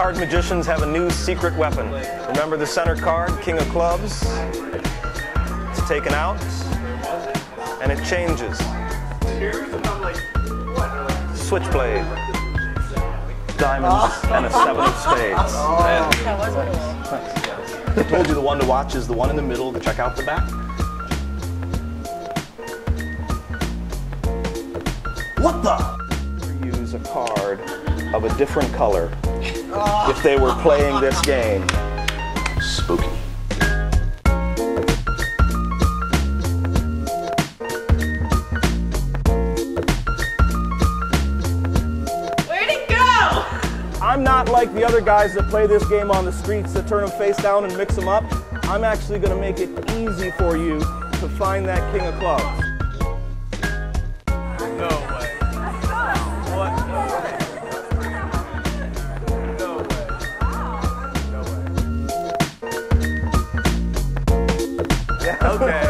card magicians have a new secret weapon. Remember the center card, King of Clubs? It's taken out, and it changes. Switchblade. Diamonds and a 7 of spades. I told you the one to watch is the one in the middle. To check out the back. What the? Use a card of a different color if they were playing this game. Spooky. Where'd it go? I'm not like the other guys that play this game on the streets that turn them face down and mix them up. I'm actually going to make it easy for you to find that King of Clubs. No way. What? No way. No way. Yeah. Okay.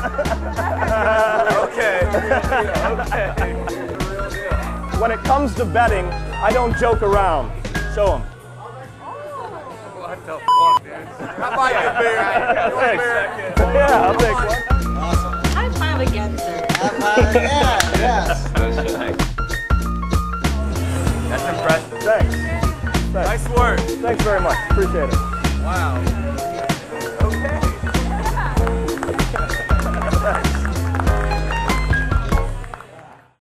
Okay. When it comes to betting, I don't joke around. Show them. What the fuck, dude? I might get bigger. Thanks. Yeah, I'll take one. Awesome. High five again, sir. Yeah, yes. That's impressive. Thanks. Nice work. Thanks very much. Appreciate it. Wow. Okay.